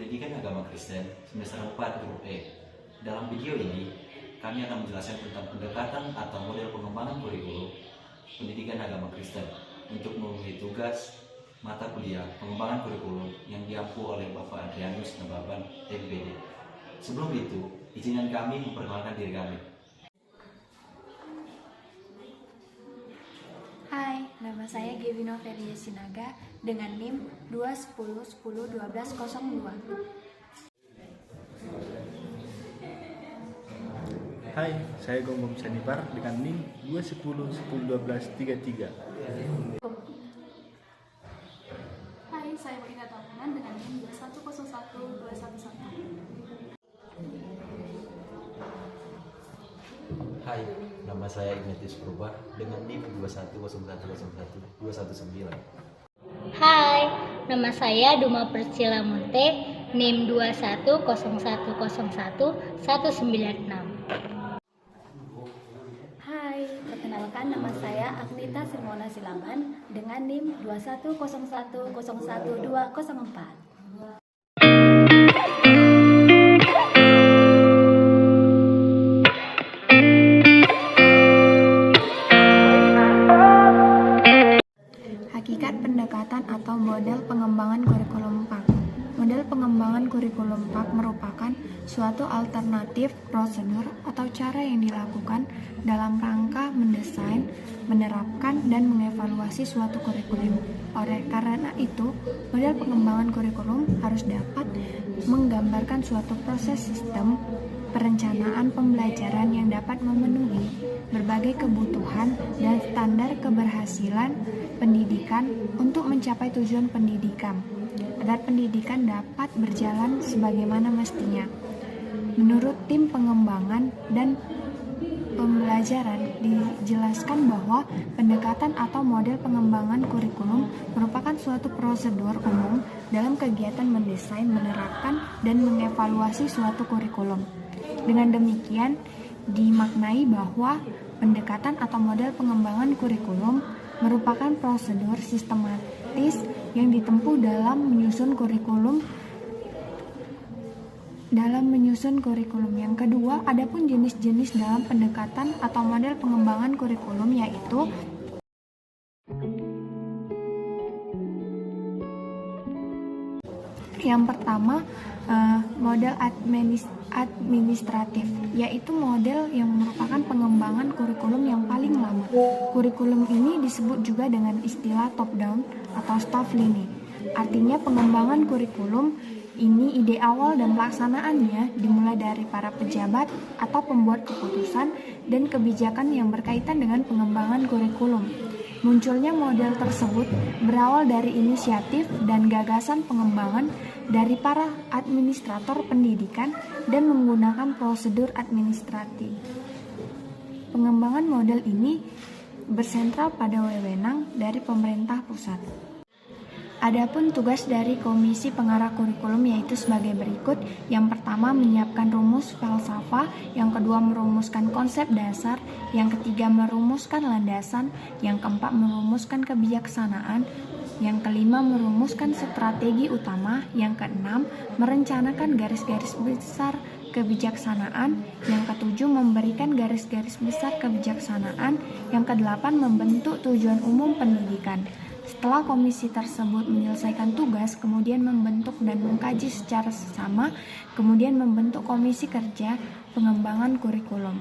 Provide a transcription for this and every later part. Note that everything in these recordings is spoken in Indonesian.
Pendidikan Agama Kristen semester 4 Grup E. Dalam video ini, kami akan menjelaskan tentang pendekatan atau model pengembangan kurikulum Pendidikan Agama Kristen untuk memenuhi tugas mata kuliah pengembangan kurikulum yang diampu oleh Bapak Adrianus Nababan, MPD. Sebelum itu, izinkan kami memperkenalkan diri kami. Hai, nama saya Gevino Feria Sinaga dengan NIM 210101202. Hai, saya Gombong Sanipar dengan NIM 210101233. Hai, saya Marina Tamunan dengan NIM 2101211. Hai, nama saya Ignatius Purba dengan NIM 210101219. Hai, nama saya Duma Persila Munte, NIM 210101196. Hai, perkenalkan nama saya Agnita Sirmona Silaban dengan NIM 210101204. Hakikat pendekatan atau model pengembangan kurikulum PAK. Model pengembangan kurikulum PAK merupakan suatu alternatif prosedur atau cara yang dilakukan dalam rangka mendesain, menerapkan, dan mengevaluasi suatu kurikulum. Oleh karena itu, model pengembangan kurikulum harus dapat menggambarkan suatu proses sistem perencanaan pembelajaran yang dapat memenuhi berbagai kebutuhan dan standar keberhasilan pendidikan untuk mencapai tujuan pendidikan, agar pendidikan dapat berjalan sebagaimana mestinya. Menurut tim pengembangan dan pembelajaran, dijelaskan bahwa pendekatan atau model pengembangan kurikulum merupakan suatu prosedur umum dalam kegiatan mendesain, menerapkan, dan mengevaluasi suatu kurikulum. Dengan demikian, dimaknai bahwa pendekatan atau model pengembangan kurikulum merupakan prosedur sistematis yang ditempuh dalam menyusun kurikulum. Yang kedua, adapun jenis-jenis dalam pendekatan atau model pengembangan kurikulum yaitu yang pertama, model administratif, yaitu model yang merupakan pengembangan kurikulum yang paling lama. Kurikulum ini disebut juga dengan istilah top-down atau staff learning. Artinya pengembangan kurikulum ini ide awal dan pelaksanaannya dimulai dari para pejabat atau pembuat keputusan dan kebijakan yang berkaitan dengan pengembangan kurikulum. Munculnya model tersebut berawal dari inisiatif dan gagasan pengembangan dari para administrator pendidikan dan menggunakan prosedur administratif. Pengembangan model ini bersentral pada wewenang dari pemerintah pusat. Adapun tugas dari Komisi Pengarah Kurikulum yaitu sebagai berikut. Yang pertama, menyiapkan rumus falsafah. Yang kedua, merumuskan konsep dasar. Yang ketiga, merumuskan landasan. Yang keempat, merumuskan kebijaksanaan. Yang kelima, merumuskan strategi utama. Yang keenam, merencanakan garis-garis besar kebijaksanaan. Yang ketujuh, memberikan garis-garis besar kebijaksanaan. Yang kedelapan, membentuk tujuan umum pendidikan. Setelah komisi tersebut menyelesaikan tugas, kemudian membentuk dan mengkaji secara sesama, kemudian membentuk komisi kerja pengembangan kurikulum.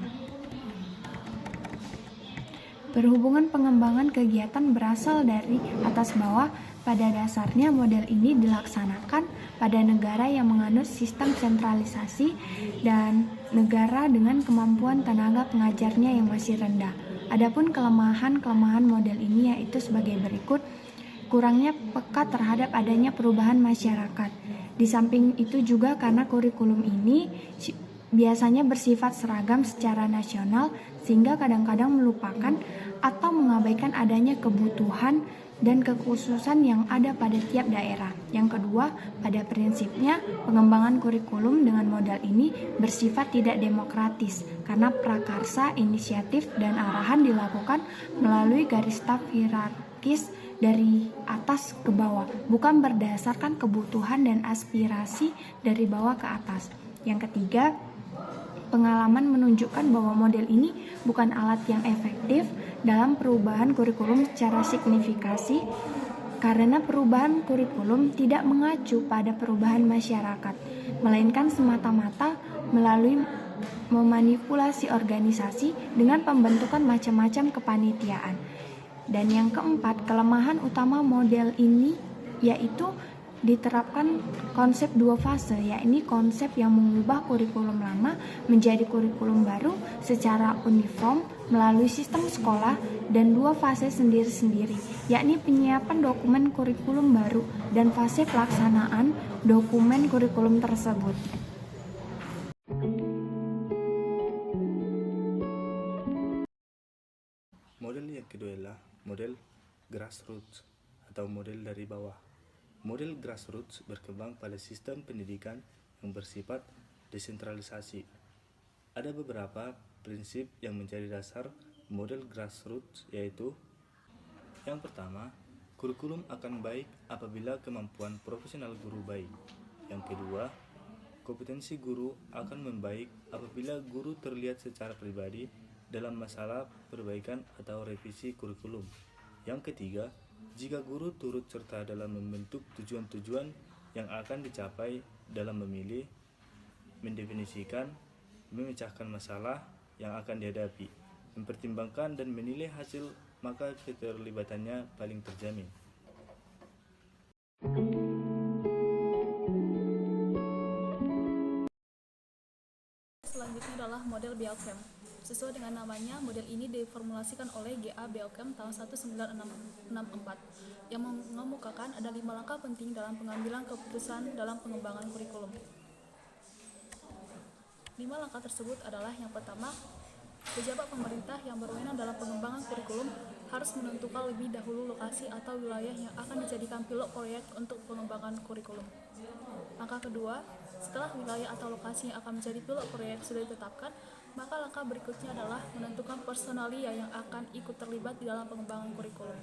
Berhubungan pengembangan kegiatan berasal dari atas bawah. Pada dasarnya model ini dilaksanakan pada negara yang menganut sistem sentralisasi dan negara dengan kemampuan tenaga pengajarnya yang masih rendah. Adapun kelemahan model ini yaitu sebagai berikut. Kurangnya peka terhadap adanya perubahan masyarakat. Di samping itu juga karena kurikulum ini biasanya bersifat seragam secara nasional sehingga kadang-kadang melupakan atau mengabaikan adanya kebutuhan dan kekhususan yang ada pada tiap daerah. Yang kedua, pada prinsipnya pengembangan kurikulum dengan model ini bersifat tidak demokratis karena prakarsa, inisiatif, dan arahan dilakukan melalui garis staf hierarkis dari atas ke bawah, bukan berdasarkan kebutuhan dan aspirasi dari bawah ke atas. Yang ketiga, pengalaman menunjukkan bahwa model ini bukan alat yang efektif dalam perubahan kurikulum secara signifikasi, karena perubahan kurikulum tidak mengacu pada perubahan masyarakat, melainkan semata-mata melalui memanipulasi organisasi dengan pembentukan macam-macam kepanitiaan. Dan yang keempat, kelemahan utama model ini yaitu diterapkan konsep dua fase, yakni konsep yang mengubah kurikulum lama menjadi kurikulum baru secara uniform melalui sistem sekolah, dan dua fase sendiri-sendiri, yakni penyiapan dokumen kurikulum baru dan fase pelaksanaan dokumen kurikulum tersebut. Model yang kedua adalah model grassroots atau model dari bawah. Model grassroots berkembang pada sistem pendidikan yang bersifat desentralisasi. Ada beberapa prinsip yang menjadi dasar model grassroots, yaitu yang pertama, kurikulum akan baik apabila kemampuan profesional guru baik. Yang kedua, kompetensi guru akan membaik apabila guru terlihat secara pribadi dalam masalah perbaikan atau revisi kurikulum. Yang ketiga, jika guru turut serta dalam membentuk tujuan-tujuan yang akan dicapai dalam memilih, mendefinisikan, memecahkan masalah yang akan dihadapi, mempertimbangkan dan menilai hasil, maka keterlibatannya paling terjamin. Selanjutnya adalah model Bjelcamp. Sesuai dengan namanya, model ini diformulasikan oleh G.A. Bjelcamp tahun 1964 yang mengemukakan ada 5 langkah penting dalam pengambilan keputusan dalam pengembangan kurikulum. 5 langkah tersebut adalah: yang pertama, pejabat pemerintah yang berwenang dalam pengembangan kurikulum harus menentukan lebih dahulu lokasi atau wilayah yang akan dijadikan pilot proyek untuk pengembangan kurikulum. Langkah kedua, setelah wilayah atau lokasi yang akan menjadi pilot proyek sudah ditetapkan, maka langkah berikutnya adalah menentukan personalia yang akan ikut terlibat di dalam pengembangan kurikulum.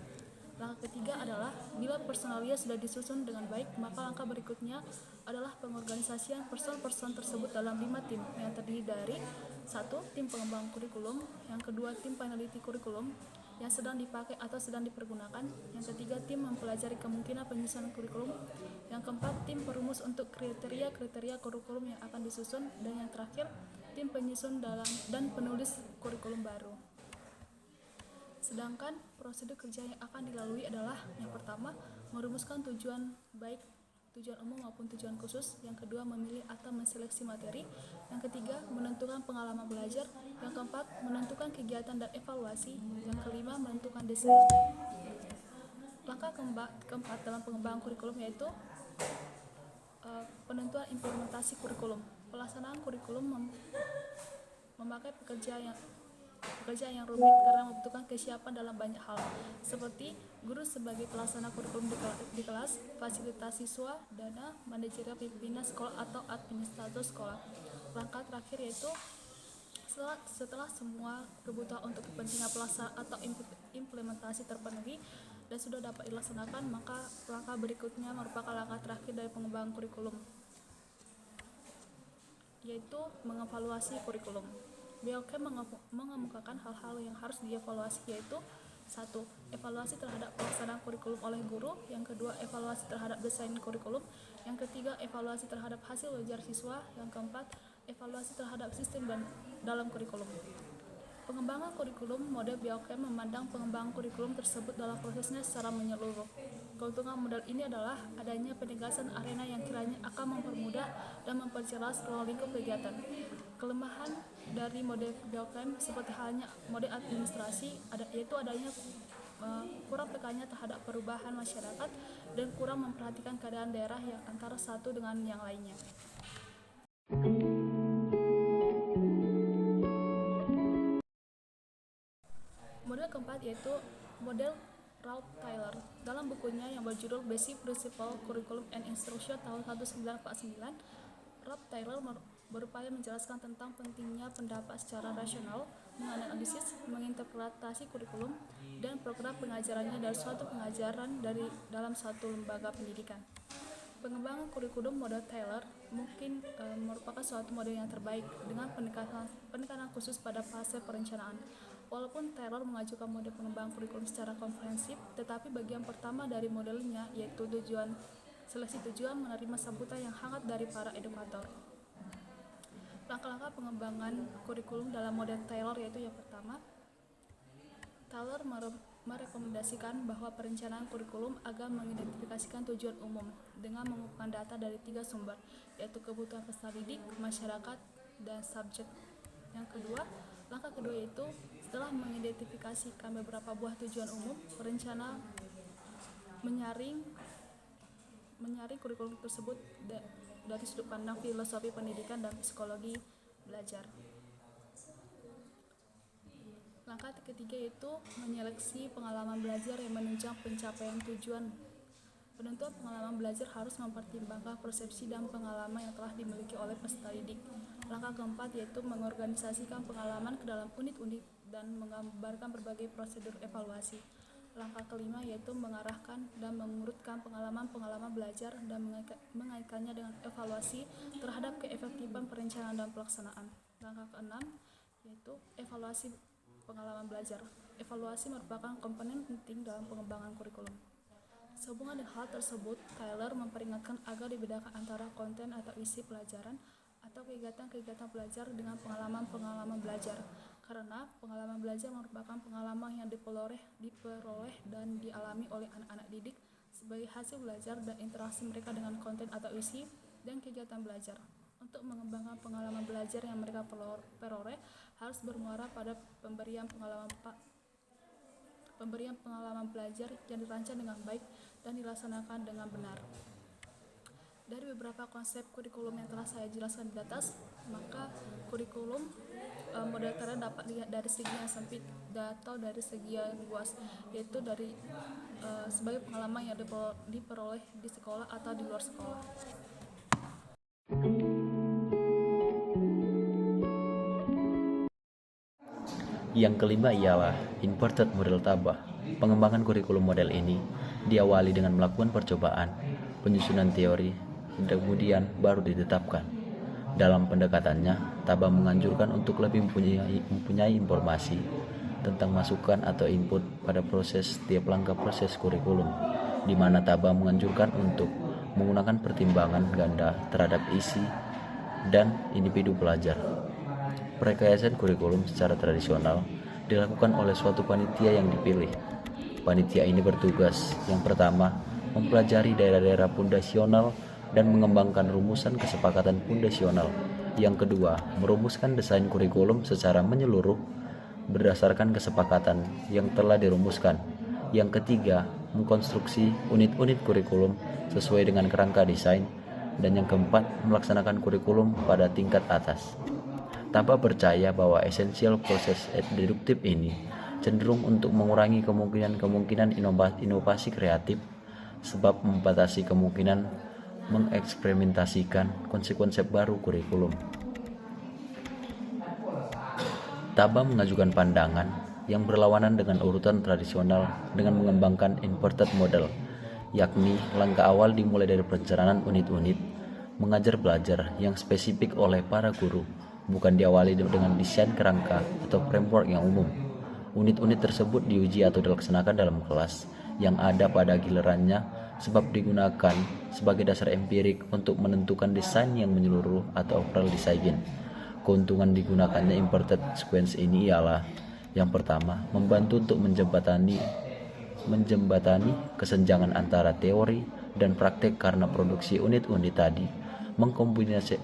Langkah ketiga adalah bila personalia sudah disusun dengan baik, maka langkah berikutnya adalah pengorganisasian person-person tersebut dalam 5 tim yang terdiri dari 1. Tim pengembang kurikulum, yang kedua tim peneliti kurikulum yang sedang dipakai atau sedang dipergunakan, yang ketiga tim mempelajari kemungkinan penyusunan kurikulum, yang keempat tim perumus untuk kriteria-kriteria kurikulum yang akan disusun, dan yang terakhir tim penyusun dan penulis kurikulum baru. Sedangkan prosedur kerja yang akan dilalui adalah: yang pertama, merumuskan tujuan baik tujuan umum maupun tujuan khusus, yang kedua memilih atau menseleksi materi, yang ketiga menentukan pengalaman belajar, yang keempat menentukan kegiatan dan evaluasi, yang kelima menentukan desain. Langkah keempat dalam pengembangan kurikulum yaitu penentuan implementasi kurikulum. Pelaksanaan kurikulum memakai pekerja yang rumit karena membutuhkan kesiapan dalam banyak hal, seperti guru sebagai pelaksana kurikulum di kelas, fasilitas siswa, dana, manajerial pimpinan sekolah atau administrator sekolah. Langkah terakhir yaitu setelah semua kebutuhan untuk kepentingan pelaksanaan atau implementasi terpenuhi dan sudah dapat dilaksanakan, maka langkah berikutnya merupakan langkah terakhir dari pengembangan kurikulum, yaitu mengevaluasi kurikulum. Bjelcamp mengemukakan hal-hal yang harus dievaluasi, yaitu 1. Evaluasi terhadap pelaksanaan kurikulum oleh guru, yang kedua evaluasi terhadap desain kurikulum, yang ketiga evaluasi terhadap hasil belajar siswa, yang keempat evaluasi terhadap sistem dalam kurikulum. Pengembangan kurikulum model Bjelcamp memandang pengembangan kurikulum tersebut dalam prosesnya secara menyeluruh. Keuntungan model ini adalah adanya penegasan arena yang kiranya akan mempermudah dan memperjelas ruang lingkup kegiatan. Kelemahan dari model Bjelcamp seperti halnya model administrasi yaitu adanya kurang tekannya terhadap perubahan masyarakat dan kurang memperhatikan keadaan daerah yang antara satu dengan yang lainnya. Model keempat yaitu model Ralph Tyler. Dalam bukunya yang berjudul Basic Principles Curriculum and Instruction tahun 1949, Ralph Tyler berupaya menjelaskan tentang pentingnya pendapat secara rasional, menganalisis, menginterpretasi kurikulum, dan program pengajarannya dari suatu pengajaran dalam suatu lembaga pendidikan. Pengembangan kurikulum model Taylor mungkin merupakan suatu model yang terbaik dengan penekanan khusus pada fase perencanaan. Walaupun Taylor mengajukan model pengembangan kurikulum secara komprehensif, tetapi bagian pertama dari modelnya yaitu seleksi tujuan menerima sambutan yang hangat dari para edukator. Langkah-langkah pengembangan kurikulum dalam model Taylor yaitu yang pertama, Taylor merekomendasikan bahwa perencanaan kurikulum agar mengidentifikasikan tujuan umum dengan mengumpulkan data dari 3 sumber, yaitu kebutuhan peserta didik, masyarakat, dan subjek. Langkah kedua yaitu setelah mengidentifikasikan beberapa buah tujuan umum, perencana menyaring kurikulum tersebut dari sudut pandang filosofi pendidikan dan psikologi belajar. Langkah ketiga yaitu menyeleksi pengalaman belajar yang menunjang pencapaian tujuan. Penentuan pengalaman belajar harus mempertimbangkan persepsi dan pengalaman yang telah dimiliki oleh peserta didik. Langkah keempat yaitu mengorganisasikan pengalaman ke dalam unit-unit dan menggambarkan berbagai prosedur evaluasi. Langkah kelima yaitu mengarahkan dan mengurutkan pengalaman belajar dan mengaitkannya dengan evaluasi terhadap keefektifan perencanaan dan pelaksanaan. Langkah keenam yaitu evaluasi pengalaman belajar. Evaluasi merupakan komponen penting dalam pengembangan kurikulum. Sehubungan dengan hal tersebut, Taylor memperingatkan agar dibedakan antara konten atau isi pelajaran atau kegiatan-kegiatan belajar dengan pengalaman-pengalaman belajar. Karena pengalaman belajar merupakan pengalaman yang diperoleh dan dialami oleh anak-anak didik sebagai hasil belajar dan interaksi mereka dengan konten atau isi dan kegiatan belajar. Untuk mengembangkan pengalaman belajar yang mereka peroleh harus bermuara pada pemberian pengalaman belajar yang dirancang dengan baik dan dilaksanakan dengan benar. Dari beberapa konsep kurikulum yang telah saya jelaskan di atas, maka kurikulum model Taylor dapat dilihat dari segi yang sempit atau dari segi yang luas, yaitu dari sebagai pengalaman yang diperoleh di sekolah atau di luar sekolah. Yang kelima ialah inverted model Taba. Pengembangan kurikulum model ini diawali dengan melakukan percobaan, penyusunan teori, dan kemudian baru ditetapkan. Dalam pendekatannya, Taba menganjurkan untuk lebih mempunyai informasi tentang masukan atau input pada proses setiap langkah proses kurikulum, di mana Taba menganjurkan untuk menggunakan pertimbangan ganda terhadap isi dan individu pelajar. Perekayaan kurikulum secara tradisional dilakukan oleh suatu panitia yang dipilih. Panitia ini bertugas yang pertama mempelajari daerah-daerah fundasional dan mengembangkan rumusan kesepakatan fundasional. Yang kedua, merumuskan desain kurikulum secara menyeluruh berdasarkan kesepakatan yang telah dirumuskan. Yang ketiga, mengkonstruksi unit-unit kurikulum sesuai dengan kerangka desain. Dan yang keempat, melaksanakan kurikulum pada tingkat atas. Taba percaya bahwa esensial proses deduktif ini cenderung untuk mengurangi kemungkinan inovasi kreatif, sebab membatasi kemungkinan mengeksperimentasikan konsep-konsep baru kurikulum. Taba mengajukan pandangan yang berlawanan dengan urutan tradisional dengan mengembangkan inverted model, yakni langkah awal dimulai dari perencanaan unit-unit mengajar belajar yang spesifik oleh para guru, bukan diawali dengan desain kerangka atau framework yang umum. Unit-unit tersebut diuji atau dilaksanakan dalam kelas yang ada pada gilirannya, sebab digunakan sebagai dasar empirik untuk menentukan desain yang menyeluruh atau overall design. Keuntungan digunakannya inverted sequence ini ialah yang pertama, membantu untuk menjembatani kesenjangan antara teori dan praktek karena produksi unit-unit tadi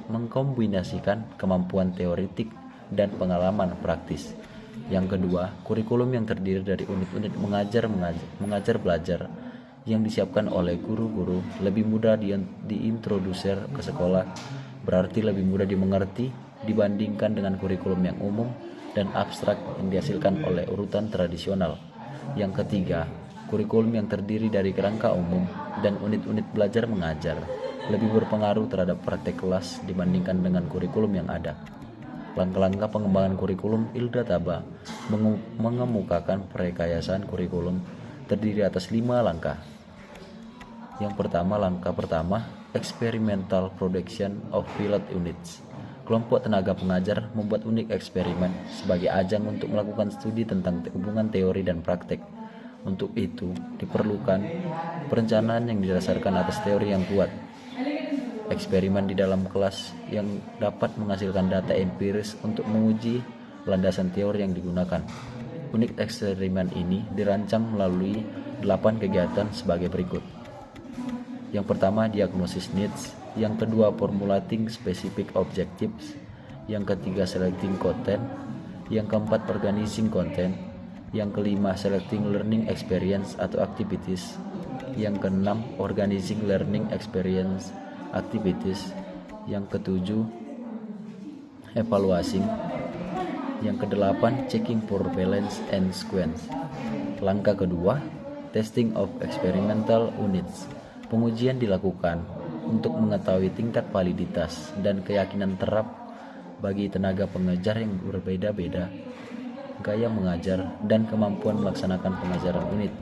mengkombinasikan kemampuan teoretik dan pengalaman praktis. Yang kedua, kurikulum yang terdiri dari unit-unit mengajar belajar yang disiapkan oleh guru-guru lebih mudah diintroduser ke sekolah, berarti lebih mudah dimengerti dibandingkan dengan kurikulum yang umum dan abstrak yang dihasilkan oleh urutan tradisional. Yang ketiga, kurikulum yang terdiri dari kerangka umum dan unit-unit belajar mengajar lebih berpengaruh terhadap praktek kelas dibandingkan dengan kurikulum yang ada. Langkah-langkah pengembangan kurikulum Ilda Taba mengemukakan perekayasaan kurikulum terdiri atas 5 langkah. Langkah pertama, experimental production of pilot units. Kelompok tenaga pengajar membuat unit eksperimen sebagai ajang untuk melakukan studi tentang hubungan teori dan praktek. Untuk itu, diperlukan perencanaan yang didasarkan atas teori yang kuat. Eksperimen di dalam kelas yang dapat menghasilkan data empiris untuk menguji landasan teori yang digunakan. Unit eksperimen ini dirancang melalui 8 kegiatan sebagai berikut. Yang pertama, diagnosis needs. Yang kedua, formulating specific objectives. Yang ketiga, selecting content. Yang keempat, organizing content. Yang kelima, selecting learning experience atau activities. Yang keenam, organizing learning experience activities. Yang ketujuh, evaluating. Yang kedelapan, checking for balance and sequence. Langkah kedua, testing of experimental units. Pengujian dilakukan untuk mengetahui tingkat validitas dan keyakinan terap bagi tenaga pengajar yang berbeda-beda, gaya mengajar, dan kemampuan melaksanakan pengajaran unit.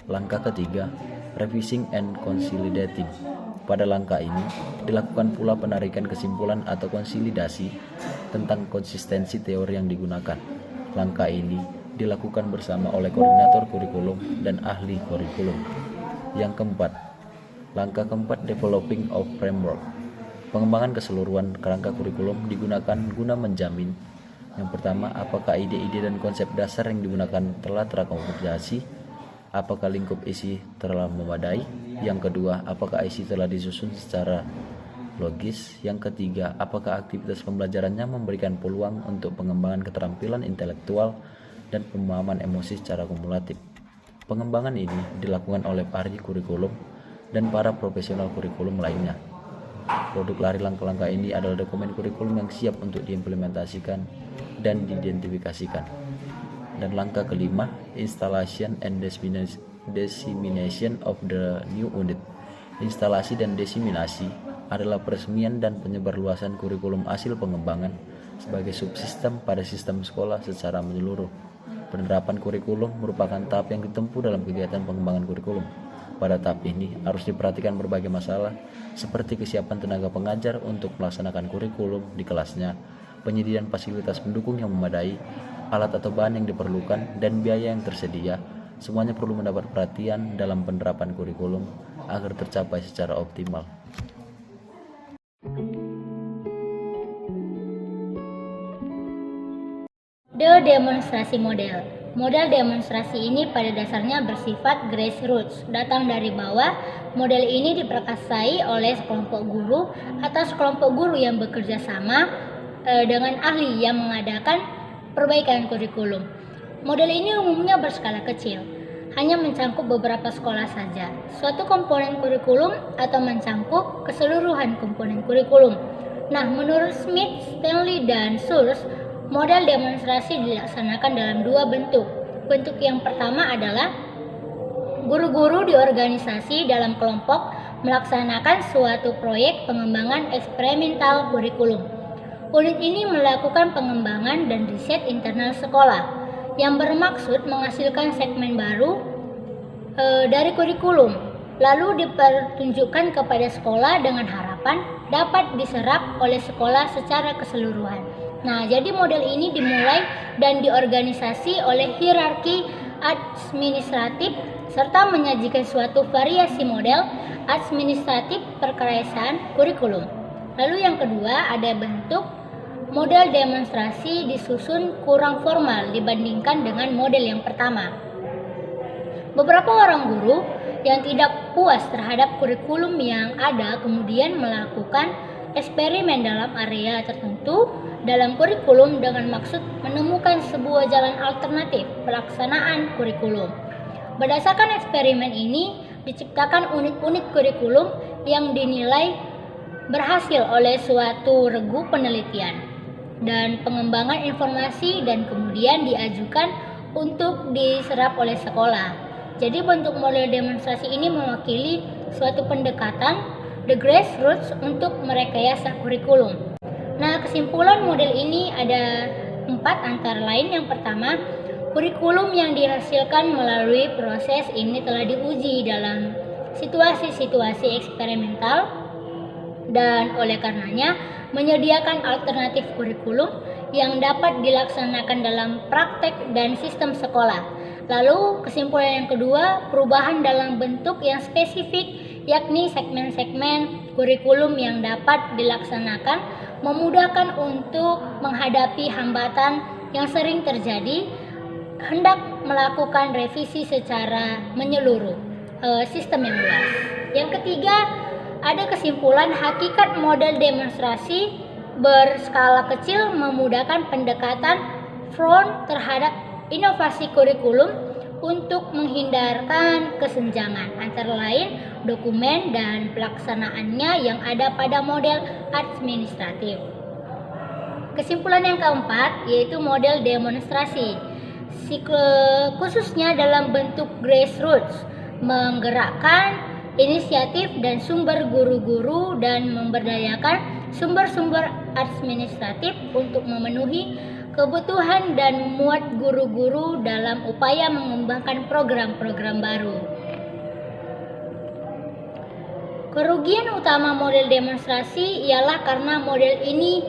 Langkah ketiga, revising and consolidating. Pada langkah ini, dilakukan pula penarikan kesimpulan atau konsolidasi tentang konsistensi teori yang digunakan. Langkah ini dilakukan bersama oleh koordinator kurikulum dan ahli kurikulum. Langkah keempat, developing of framework. Pengembangan keseluruhan kerangka kurikulum digunakan guna menjamin: yang pertama, apakah ide-ide dan konsep dasar yang digunakan telah terakomodasi? Apakah lingkup isi telah memadai? Yang kedua, apakah isi telah disusun secara logis? Yang ketiga, apakah aktivitas pembelajarannya memberikan peluang untuk pengembangan keterampilan intelektual dan pemahaman emosi secara kumulatif? Pengembangan ini dilakukan oleh ahli kurikulum dan para profesional kurikulum lainnya. Produk dari langkah-langkah ini adalah dokumen kurikulum yang siap untuk diimplementasikan dan diidentifikasikan. Dan langkah kelima, installation and dissemination of the new unit. Instalasi dan diseminasi adalah peresmian dan penyebarluasan kurikulum hasil pengembangan sebagai subsistem pada sistem sekolah secara menyeluruh. Penerapan kurikulum merupakan tahap yang ditempuh dalam kegiatan pengembangan kurikulum. Pada tahap ini harus diperhatikan berbagai masalah seperti kesiapan tenaga pengajar untuk melaksanakan kurikulum di kelasnya, penyediaan fasilitas pendukung yang memadai, alat atau bahan yang diperlukan, dan biaya yang tersedia. Semuanya perlu mendapat perhatian dalam penerapan kurikulum agar tercapai secara optimal. Demonstrasi model. Model demonstrasi ini pada dasarnya bersifat grassroots, datang dari bawah. Model ini diperkasai oleh sekelompok guru atau sekelompok guru yang bekerja sama dengan ahli yang mengadakan perbaikan kurikulum. Model ini umumnya berskala kecil, hanya mencangkup beberapa sekolah saja. Suatu komponen kurikulum atau mencangkup keseluruhan komponen kurikulum. Nah, menurut Smith, Stanley, dan Source, model demonstrasi dilaksanakan dalam 2 bentuk. Bentuk yang pertama adalah guru-guru di organisasi dalam kelompok melaksanakan suatu proyek pengembangan eksperimental kurikulum. Unit ini melakukan pengembangan dan riset internal sekolah yang bermaksud menghasilkan segmen baru dari kurikulum, lalu dipertunjukkan kepada sekolah dengan harapan dapat diserap oleh sekolah secara keseluruhan. Nah, jadi model ini dimulai dan diorganisasi oleh hierarki administratif serta menyajikan suatu variasi model administratif perkayasaan kurikulum. Lalu yang kedua, ada bentuk model demonstrasi disusun kurang formal dibandingkan dengan model yang pertama. Beberapa orang guru yang tidak puas terhadap kurikulum yang ada kemudian melakukan eksperimen dalam area tertentu dalam kurikulum dengan maksud menemukan sebuah jalan alternatif pelaksanaan kurikulum. Berdasarkan eksperimen ini, diciptakan unit-unit kurikulum yang dinilai berhasil oleh suatu regu penelitian dan pengembangan informasi dan kemudian diajukan untuk diserap oleh sekolah. Jadi bentuk model demonstrasi ini mewakili suatu pendekatan the grassroots untuk merekayasa kurikulum. Nah, kesimpulan model ini ada 4 antara lain. Yang pertama, kurikulum yang dihasilkan melalui proses ini telah diuji dalam situasi-situasi eksperimental dan oleh karenanya menyediakan alternatif kurikulum yang dapat dilaksanakan dalam praktek dan sistem sekolah. Lalu kesimpulan yang kedua, perubahan dalam bentuk yang spesifik, yakni segmen-segmen kurikulum yang dapat dilaksanakan memudahkan untuk menghadapi hambatan yang sering terjadi hendak melakukan revisi secara menyeluruh sistem yang luas. Yang ketiga, ada kesimpulan hakikat model demonstrasi berskala kecil memudahkan pendekatan front terhadap inovasi kurikulum untuk menghindarkan kesenjangan antara lain dokumen dan pelaksanaannya yang ada pada model administratif. Kesimpulan yang keempat yaitu model demonstrasi, khususnya dalam bentuk grassroots, menggerakkan inisiatif dan sumber guru-guru dan memberdayakan sumber-sumber administratif untuk memenuhi kebutuhan dan muat guru-guru dalam upaya mengembangkan program-program baru. Kerugian utama model demonstrasi ialah karena model ini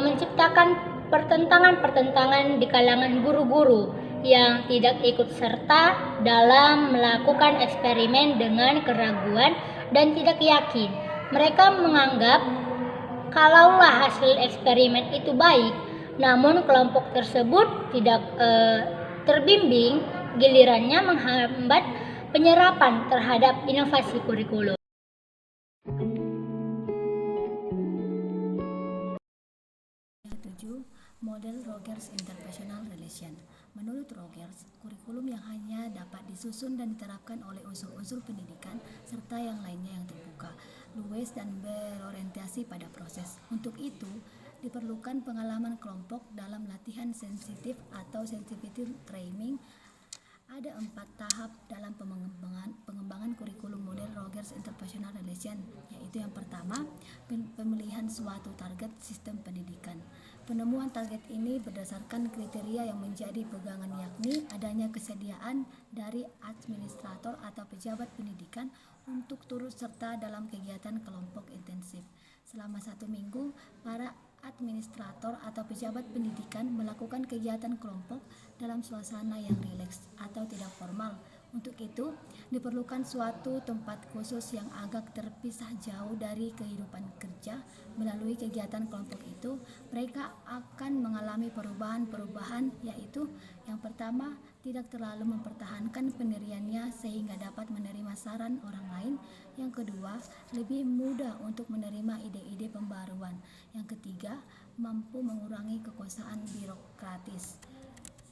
menciptakan pertentangan-pertentangan di kalangan guru-guru yang tidak ikut serta dalam melakukan eksperimen dengan keraguan dan tidak yakin. Mereka menganggap kalaulah hasil eksperimen itu baik, namun kelompok tersebut tidak terbimbing, gilirannya menghambat penyerapan terhadap inovasi kurikulum. Model Rogers Interpersonal Relation. Menurut Rogers, kurikulum yang hanya dapat disusun dan diterapkan oleh unsur-unsur pendidikan serta yang lainnya yang terbuka, luwes dan berorientasi pada proses. Untuk itu, diperlukan pengalaman kelompok dalam latihan sensitif atau sensitivity training. Ada 4 tahap dalam pengembangan kurikulum model Rogers Interpersonal Relation, yaitu yang pertama, pemilihan suatu target sistem pendidikan. Penemuan target ini berdasarkan kriteria yang menjadi pegangan, yakni adanya kesediaan dari administrator atau pejabat pendidikan untuk turut serta dalam kegiatan kelompok intensif. Selama 1 minggu, para administrator atau pejabat pendidikan melakukan kegiatan kelompok dalam suasana yang rileks atau tidak formal. Untuk itu, diperlukan suatu tempat khusus yang agak terpisah jauh dari kehidupan kerja. Melalui kegiatan kelompok itu, mereka akan mengalami perubahan-perubahan, yaitu yang pertama, tidak terlalu mempertahankan pendiriannya sehingga dapat menerima saran orang lain. Yang kedua, lebih mudah untuk menerima ide-ide pembaruan. Yang ketiga, mampu mengurangi kekuasaan birokratis.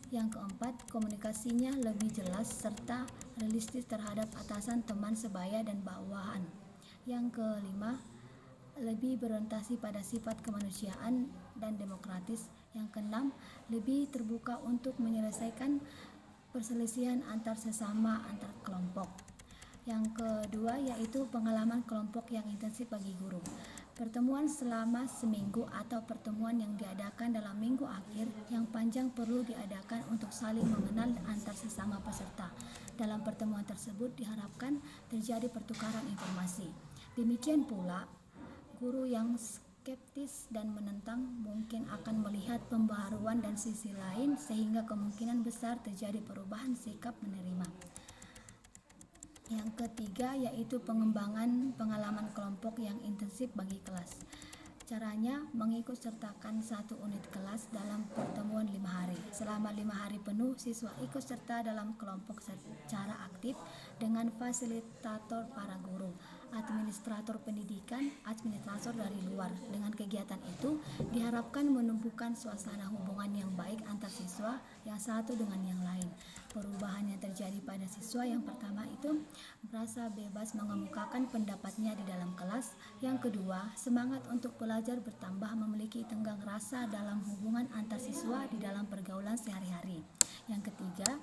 Yang keempat, komunikasinya lebih jelas serta realistis terhadap atasan, teman sebaya, dan bawahan. Yang kelima, lebih berorientasi pada sifat kemanusiaan dan demokratis. Yang keenam, lebih terbuka untuk menyelesaikan perselisihan antar sesama antar kelompok. Yang kedua yaitu pengalaman kelompok yang intensif bagi guru. Pertemuan selama seminggu atau pertemuan yang diadakan dalam minggu akhir yang panjang perlu diadakan untuk saling mengenal antar sesama peserta. Dalam pertemuan tersebut diharapkan terjadi pertukaran informasi. Demikian pula, guru yang skeptis dan menentang mungkin akan melihat pembaharuan dan sisi lain sehingga kemungkinan besar terjadi perubahan sikap menerima. Yang ketiga yaitu pengembangan pengalaman kelompok yang intensif bagi kelas. Caranya mengikut sertakan 1 unit kelas dalam pertemuan 5 hari. Selama 5 hari penuh, siswa ikut serta dalam kelompok secara aktif dengan fasilitator para guru, administrator pendidikan, administrator dari luar. Dengan kegiatan itu diharapkan menumbuhkan suasana hubungan yang baik antar siswa yang satu dengan yang lain. Perubahan yang terjadi pada siswa yang pertama itu merasa bebas mengemukakan pendapatnya di dalam kelas. Yang kedua, semangat untuk belajar bertambah, memiliki tenggang rasa dalam hubungan antar siswa di dalam pergaulan sehari-hari. Yang ketiga,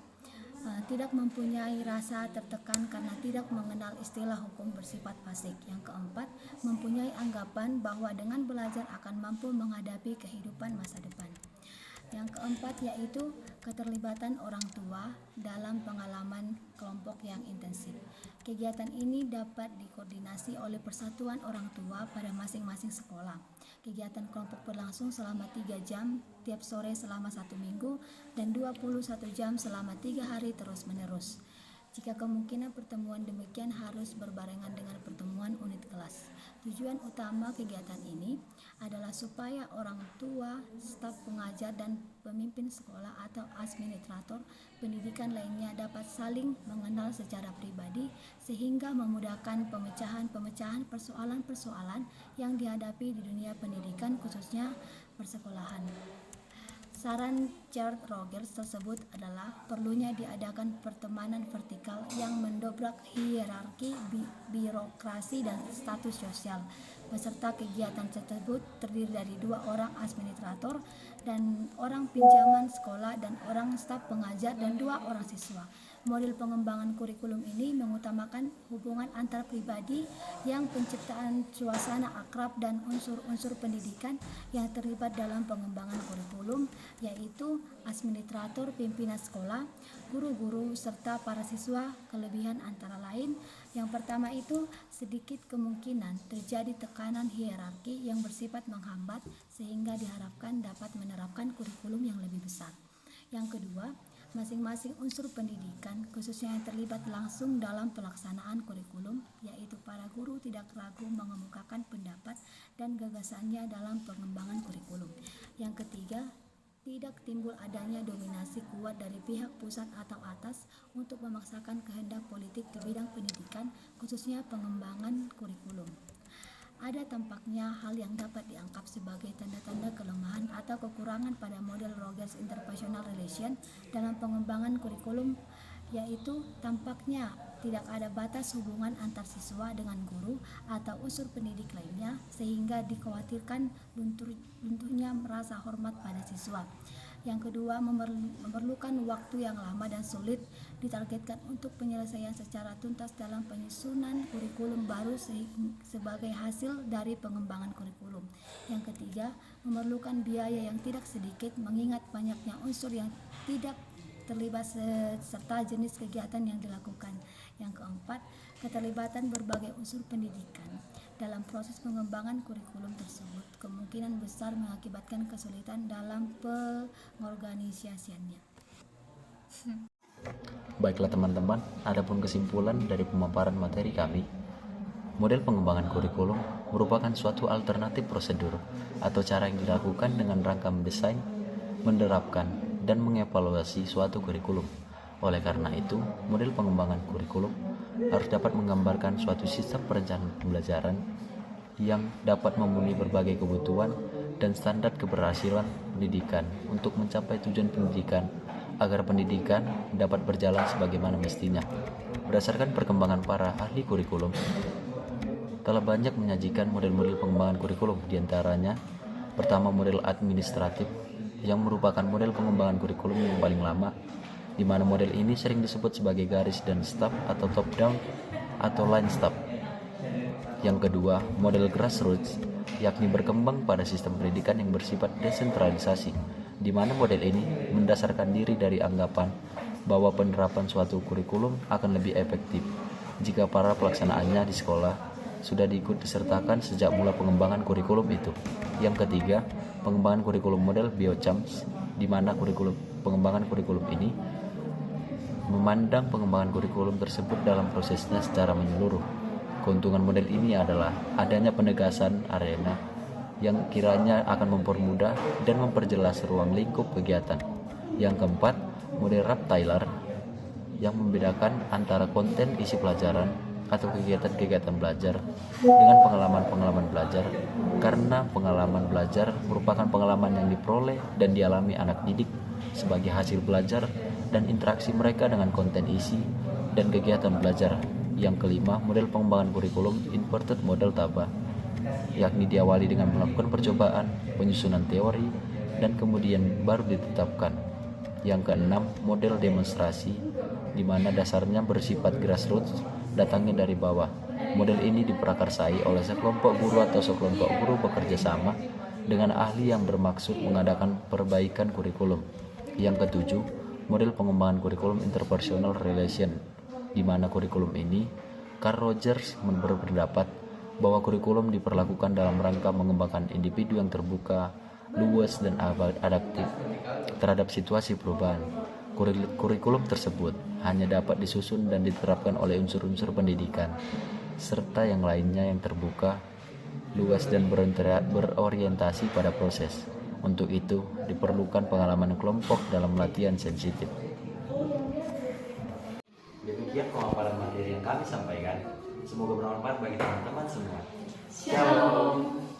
tidak mempunyai rasa tertekan karena tidak mengenal istilah hukum bersifat fasik. Yang keempat, mempunyai anggapan bahwa dengan belajar akan mampu menghadapi kehidupan masa depan. Yang keempat yaitu keterlibatan orang tua dalam pengalaman kelompok yang intensif. Kegiatan ini dapat dikoordinasi oleh persatuan orang tua pada masing-masing sekolah. Kegiatan kelompok berlangsung selama 3 jam tiap sore selama 1 minggu dan 21 jam selama 3 hari terus-menerus. Jika kemungkinan pertemuan demikian harus berbarengan dengan pertemuan unit kelas. Tujuan utama kegiatan ini adalah supaya orang tua, staf pengajar, dan pemimpin sekolah atau administrator pendidikan lainnya dapat saling mengenal secara pribadi sehingga memudahkan pemecahan persoalan-persoalan yang dihadapi di dunia pendidikan khususnya persekolahan. Saran Charles Rogers tersebut adalah perlunya diadakan pertemanan vertikal yang mendobrak hierarki birokrasi dan status sosial. Peserta kegiatan tersebut terdiri dari 2 orang administrator dan orang pinjaman sekolah dan orang staf pengajar dan 2 orang siswa. Model pengembangan kurikulum ini mengutamakan hubungan antar pribadi yang penciptaan suasana akrab dan unsur-unsur pendidikan yang terlibat dalam pengembangan kurikulum, yaitu administrator, pimpinan sekolah, guru-guru, serta para siswa. Kelebihan antara lain, yang pertama itu sedikit kemungkinan terjadi tekanan hierarki yang bersifat menghambat sehingga diharapkan dapat menerapkan kurikulum yang lebih besar. Yang kedua, masing-masing unsur pendidikan, khususnya yang terlibat langsung dalam pelaksanaan kurikulum, yaitu para guru tidak ragu mengemukakan pendapat dan gagasannya dalam pengembangan kurikulum. Yang ketiga, tidak timbul adanya dominasi kuat dari pihak pusat atau atas untuk memaksakan kehendak politik di bidang pendidikan, khususnya pengembangan kurikulum. Ada tampaknya hal yang dapat dianggap sebagai tanda-tanda kelemahan atau kekurangan pada model Rogers Interpersonal Relation dalam pengembangan kurikulum, yaitu tampaknya tidak ada batas hubungan antar siswa dengan guru atau unsur pendidik lainnya sehingga dikhawatirkan lunturnya rasa hormat pada siswa. Yang kedua, memerlukan waktu yang lama dan sulit ditargetkan untuk penyelesaian secara tuntas dalam penyusunan kurikulum baru sebagai hasil dari pengembangan kurikulum. Yang ketiga, memerlukan biaya yang tidak sedikit mengingat banyaknya unsur yang tidak terlibat serta jenis kegiatan yang dilakukan. Yang keempat, keterlibatan berbagai unsur pendidikan dalam proses pengembangan kurikulum tersebut kemungkinan besar mengakibatkan kesulitan dalam pengorganisasiannya. Baiklah teman-teman, adapun kesimpulan dari pemaparan materi kami, model pengembangan kurikulum merupakan suatu alternatif prosedur atau cara yang dilakukan dengan rangka mendesain, menerapkan, dan mengevaluasi suatu kurikulum. Oleh karena itu, model pengembangan kurikulum harus dapat menggambarkan suatu sistem perencanaan pembelajaran yang dapat memenuhi berbagai kebutuhan dan standar keberhasilan pendidikan untuk mencapai tujuan pendidikan agar pendidikan dapat berjalan sebagaimana mestinya. Berdasarkan perkembangan para ahli kurikulum, telah banyak menyajikan model-model pengembangan kurikulum, diantaranya pertama model administratif yang merupakan model pengembangan kurikulum yang paling lama, di mana model ini sering disebut sebagai garis dan staf atau top down atau line staf. Yang kedua, model grassroots, yakni berkembang pada sistem pendidikan yang bersifat desentralisasi, di mana model ini mendasarkan diri dari anggapan bahwa penerapan suatu kurikulum akan lebih efektif jika para pelaksanaannya di sekolah sudah diikut disertakan sejak mula pengembangan kurikulum itu. Yang ketiga, pengembangan kurikulum model biochams, di mana pengembangan kurikulum ini memandang pengembangan kurikulum tersebut dalam prosesnya secara menyeluruh. Keuntungan model ini adalah adanya penegasan arena yang kiranya akan mempermudah dan memperjelas ruang lingkup kegiatan. Yang keempat, model Rap-Taylor yang membedakan antara konten isi pelajaran atau kegiatan-kegiatan belajar dengan pengalaman-pengalaman belajar, karena pengalaman belajar merupakan pengalaman yang diperoleh dan dialami anak didik sebagai hasil belajar dan interaksi mereka dengan konten isi dan kegiatan belajar. Yang kelima, model pengembangan kurikulum inverted model TABA, yakni diawali dengan melakukan percobaan, penyusunan teori, dan kemudian baru ditetapkan. Yang keenam, model demonstrasi, di mana dasarnya bersifat grassroots, datangnya dari bawah. Model ini diprakarsai oleh sekelompok guru atau sekelompok guru bekerja sama dengan ahli yang bermaksud mengadakan perbaikan kurikulum. Yang ketujuh, model pengembangan kurikulum interpersonal relation, di mana kurikulum ini, Carl Rogers berpendapat bahwa kurikulum diperlakukan dalam rangka mengembangkan individu yang terbuka, luas, dan adaptif terhadap situasi perubahan. Kurikulum tersebut hanya dapat disusun dan diterapkan oleh unsur-unsur pendidikan, serta yang lainnya yang terbuka, luas, dan berorientasi pada proses. Untuk itu, diperlukan pengalaman kelompok dalam latihan sensitif. Demikian pemaparan materi yang kami sampaikan. Semoga bermanfaat bagi teman-teman semua. Shalom.